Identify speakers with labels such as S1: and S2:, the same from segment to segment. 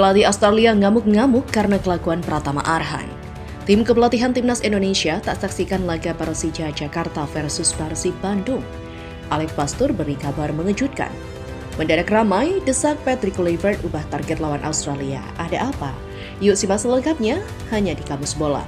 S1: Pelatih Australia ngamuk-ngamuk karena kelakuan Pratama Arhan. Tim kepelatihan Timnas Indonesia tak saksikan laga Persija Jakarta versus Persib Bandung. Alex Pastur beri kabar mengejutkan. Mendadak ramai, desak Patrick Kluivert ubah target lawan Australia. Ada apa? Yuk simak selengkapnya hanya di Kamus Bola.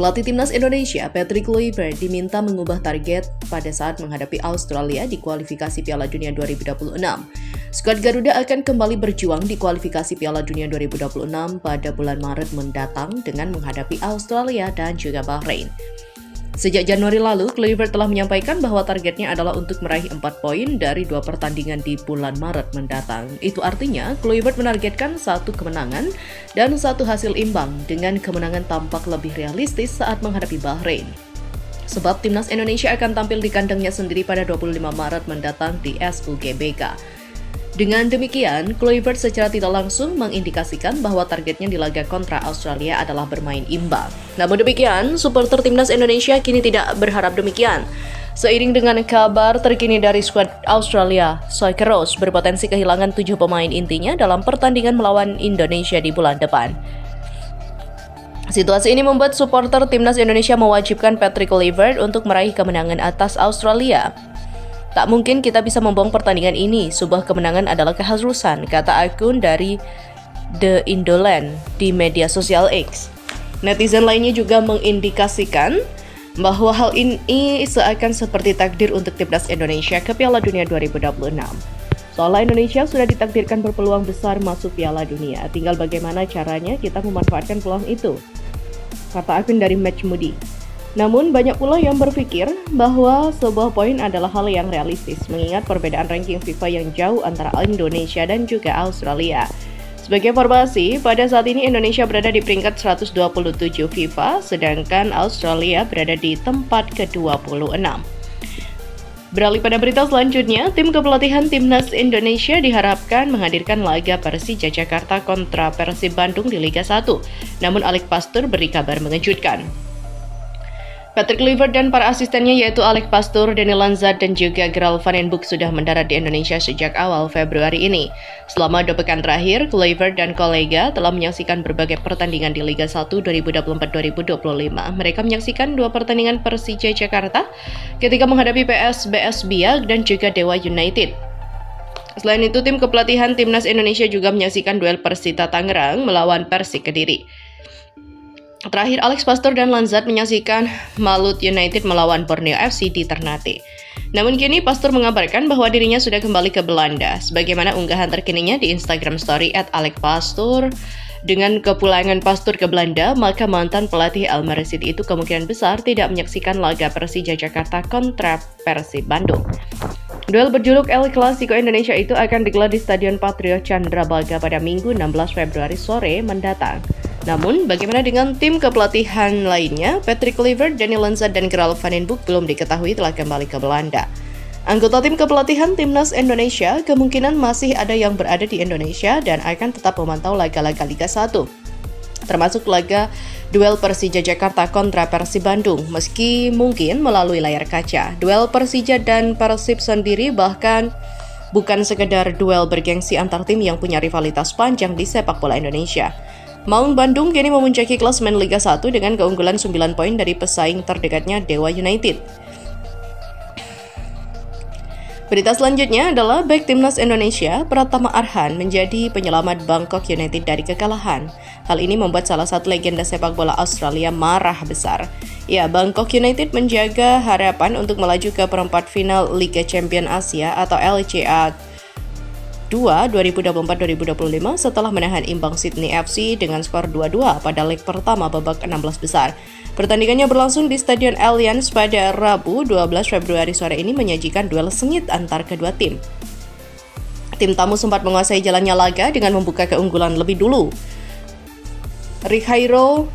S1: Pelatih Timnas Indonesia, Patrick Kluivert, diminta mengubah target pada saat menghadapi Australia di kualifikasi Piala Dunia 2026. Skuad Garuda akan kembali berjuang di kualifikasi Piala Dunia 2026 pada bulan Maret mendatang dengan menghadapi Australia dan juga Bahrain. Sejak Januari lalu, Kluivert telah menyampaikan bahwa targetnya adalah untuk meraih 4 poin dari 2 pertandingan di bulan Maret mendatang. Itu artinya, Kluivert menargetkan 1 kemenangan dan 1 hasil imbang dengan kemenangan tampak lebih realistis saat menghadapi Bahrain. Sebab Timnas Indonesia akan tampil di kandangnya sendiri pada 25 Maret mendatang di SUGBK. Dengan demikian, Kluivert secara tidak langsung mengindikasikan bahwa targetnya di laga kontra Australia adalah bermain imbang. Namun demikian, supporter Timnas Indonesia kini tidak berharap demikian. Seiring dengan kabar terkini dari skuad Australia, Socceroos berpotensi kehilangan 7 pemain intinya dalam pertandingan melawan Indonesia di bulan depan. Situasi ini membuat supporter Timnas Indonesia mewajibkan Patrick Kluivert untuk meraih kemenangan atas Australia. Tak mungkin kita bisa membuang pertandingan ini, sebuah kemenangan adalah keharusan, kata akun dari The Indoland di media sosial X. Netizen lainnya juga mengindikasikan bahwa hal ini seakan seperti takdir untuk Timnas Indonesia ke Piala Dunia 2026. Soalnya Indonesia sudah ditakdirkan berpeluang besar masuk Piala Dunia, tinggal bagaimana caranya kita memanfaatkan peluang itu, kata akun dari Match Moody. Namun, banyak pula yang berpikir bahwa sebuah poin adalah hal yang realistis, mengingat perbedaan ranking FIFA yang jauh antara Indonesia dan juga Australia. Sebagai informasi, pada saat ini Indonesia berada di peringkat 127 FIFA, sedangkan Australia berada di tempat ke-26. Beralih pada berita selanjutnya, tim kepelatihan Timnas Indonesia diharapkan menghadirkan laga Persija Jakarta kontra Persib Bandung di Liga 1. Namun, Alex Pastur beri kabar mengejutkan. Patrick Kluivert dan para asistennya yaitu Alex Pastur, Danny Lanzat, dan juga Gerald Van den Boeck sudah mendarat di Indonesia sejak awal Februari ini. Selama 2 pekan terakhir, Kluivert dan kolega telah menyaksikan berbagai pertandingan di Liga 1 2024-2025. Mereka menyaksikan 2 pertandingan Persija Jakarta ketika menghadapi PSBS Biak dan juga Dewa United. Selain itu, tim kepelatihan Timnas Indonesia juga menyaksikan duel Persita Tangerang melawan Persik Kediri. Terakhir, Alex Pastur dan Lanzat menyaksikan Malut United melawan Borneo FC di Ternate. Namun kini Pastur mengabarkan bahwa dirinya sudah kembali ke Belanda. Sebagaimana unggahan terkininya di Instagram Story @AlexPastur. Dengan kepulangan Pastur ke Belanda, maka mantan pelatih Almere City itu kemungkinan besar tidak menyaksikan laga Persija Jakarta kontra Persib Bandung. Duel berjuluk El Clasico Indonesia itu akan digelar di Stadion Patriot Candrabaga pada Minggu 16 Februari sore mendatang. Namun, bagaimana dengan tim kepelatihan lainnya? Patrick Kluivert, Danny Lanzat, dan Gerald Van den Boeck belum diketahui telah kembali ke Belanda. Anggota tim kepelatihan Timnas Indonesia kemungkinan masih ada yang berada di Indonesia dan akan tetap memantau laga-laga Liga 1. Termasuk laga duel Persija Jakarta kontra Persib Bandung, meski mungkin melalui layar kaca. Duel Persija dan Persib sendiri bahkan bukan sekedar duel bergengsi antar tim yang punya rivalitas panjang di sepak bola Indonesia. Maung Bandung kini memuncaki klasemen Liga 1 dengan keunggulan 9 poin dari pesaing terdekatnya Dewa United. Berita selanjutnya adalah bek Timnas Indonesia, Pratama Arhan, menjadi penyelamat Bangkok United dari kekalahan. Hal ini membuat salah satu legenda sepak bola Australia marah besar. Ya, Bangkok United menjaga harapan untuk melaju ke perempat final Liga Champions Asia atau LCA 2024-2025 setelah menahan imbang Sydney FC dengan skor 2-2 pada leg pertama babak 16 besar. Pertandingannya berlangsung di Stadion Allianz pada Rabu 12 Februari sore ini menyajikan duel sengit antar kedua tim. Tim tamu sempat menguasai jalannya laga dengan membuka keunggulan lebih dulu. Ricardo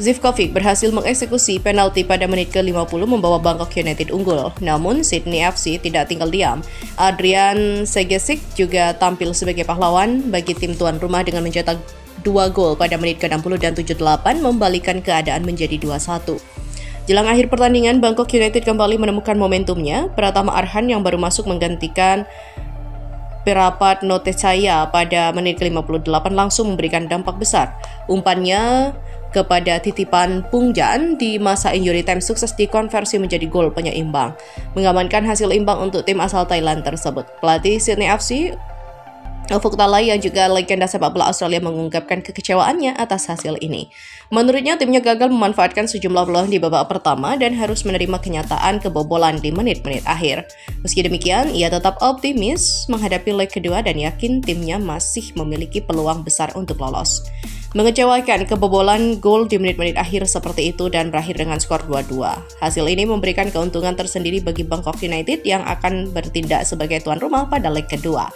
S1: Zivkovic berhasil mengeksekusi penalti pada menit ke-50 membawa Bangkok United unggul. Namun, Sydney FC tidak tinggal diam. Adrian Segesic juga tampil sebagai pahlawan bagi tim tuan rumah dengan mencetak 2 gol pada menit ke-60 dan 78, membalikan keadaan menjadi 2-1. Jelang akhir pertandingan, Bangkok United kembali menemukan momentumnya. Pratama Arhan yang baru masuk menggantikan Perapat Notechaya pada menit ke-58 langsung memberikan dampak besar. Umpannya kepada titipan Pungjan di masa injury time sukses dikonversi menjadi gol penyeimbang, mengamankan hasil imbang untuk tim asal Thailand tersebut. Pelatih Sydney FC, Ufuk Talay yang juga legenda sepak bola Australia mengungkapkan kekecewaannya atas hasil ini. Menurutnya, timnya gagal memanfaatkan sejumlah peluang di babak pertama dan harus menerima kenyataan kebobolan di menit-menit akhir. Meski demikian, ia tetap optimis menghadapi leg kedua dan yakin timnya masih memiliki peluang besar untuk lolos. Mengecewakan kebobolan gol di menit-menit akhir seperti itu dan berakhir dengan skor 2-2. Hasil ini memberikan keuntungan tersendiri bagi Bangkok United yang akan bertindak sebagai tuan rumah pada leg kedua.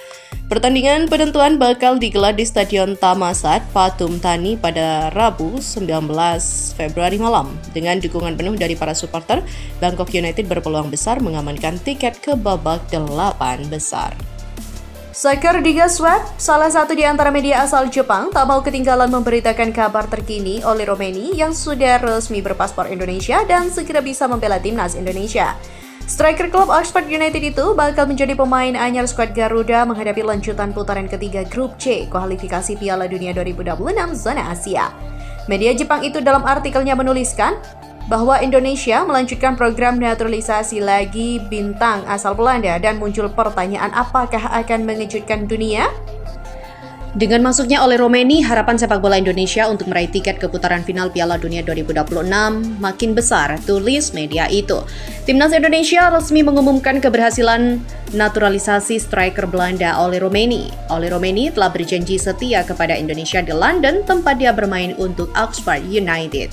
S1: Pertandingan penentuan bakal digelar di Stadion Thammasat, Pathum Thani pada Rabu 19 Februari malam. Dengan dukungan penuh dari para supporter, Bangkok United berpeluang besar mengamankan tiket ke babak 8 besar. Soccer Liga Swat, salah satu di antara media asal Jepang, tak mau ketinggalan memberitakan kabar terkini Oleh Romeni yang sudah resmi berpaspor Indonesia dan segera bisa membela timnas Indonesia. Striker klub Oxford United itu bakal menjadi pemain anyar skuad Garuda menghadapi lanjutan putaran ketiga Grup C kualifikasi Piala Dunia 2026 zona Asia. Media Jepang itu dalam artikelnya menuliskan bahwa Indonesia melanjutkan program naturalisasi lagi bintang asal Belanda dan muncul pertanyaan apakah akan mengejutkan dunia? Dengan masuknya Oleh Romeni, harapan sepak bola Indonesia untuk meraih tiket ke putaran final Piala Dunia 2026 makin besar, tulis media itu. Timnas Indonesia resmi mengumumkan keberhasilan naturalisasi striker Belanda Oleh Romeni. Oleh Romeni telah berjanji setia kepada Indonesia di London, tempat dia bermain untuk Oxford United.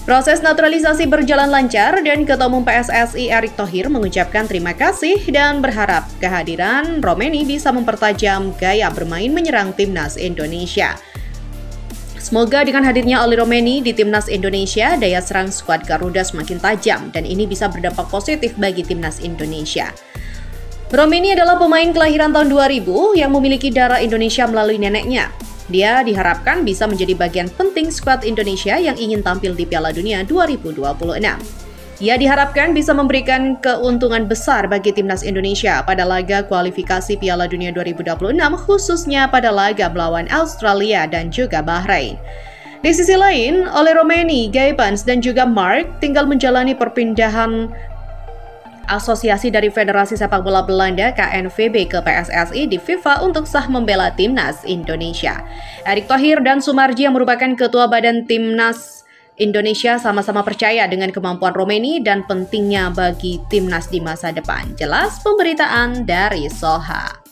S1: Proses naturalisasi berjalan lancar dan Ketua Umum PSSI Erick Thohir mengucapkan terima kasih dan berharap kehadiran Romeni bisa mempertajam gaya bermain menyerang timnas Indonesia. Semoga dengan hadirnya Oleh Romeni di timnas Indonesia, daya serang skuad Garuda semakin tajam dan ini bisa berdampak positif bagi timnas Indonesia. Romeni adalah pemain kelahiran tahun 2000 yang memiliki darah Indonesia melalui neneknya. Dia diharapkan bisa menjadi bagian penting skuad Indonesia yang ingin tampil di Piala Dunia 2026. Ia diharapkan bisa memberikan keuntungan besar bagi timnas Indonesia pada laga kualifikasi Piala Dunia 2026, khususnya pada laga melawan Australia dan juga Bahrain. Di sisi lain, Oleh Romeni, Gaipans, dan juga Mark tinggal menjalani perpindahan asosiasi dari Federasi Sepak Bola Belanda KNVB ke PSSI di FIFA untuk sah membela timnas Indonesia. Erick Thohir dan Sumarji yang merupakan ketua badan timnas Indonesia sama-sama percaya dengan kemampuan Romeni dan pentingnya bagi timnas di masa depan. Jelas pemberitaan dari Soha.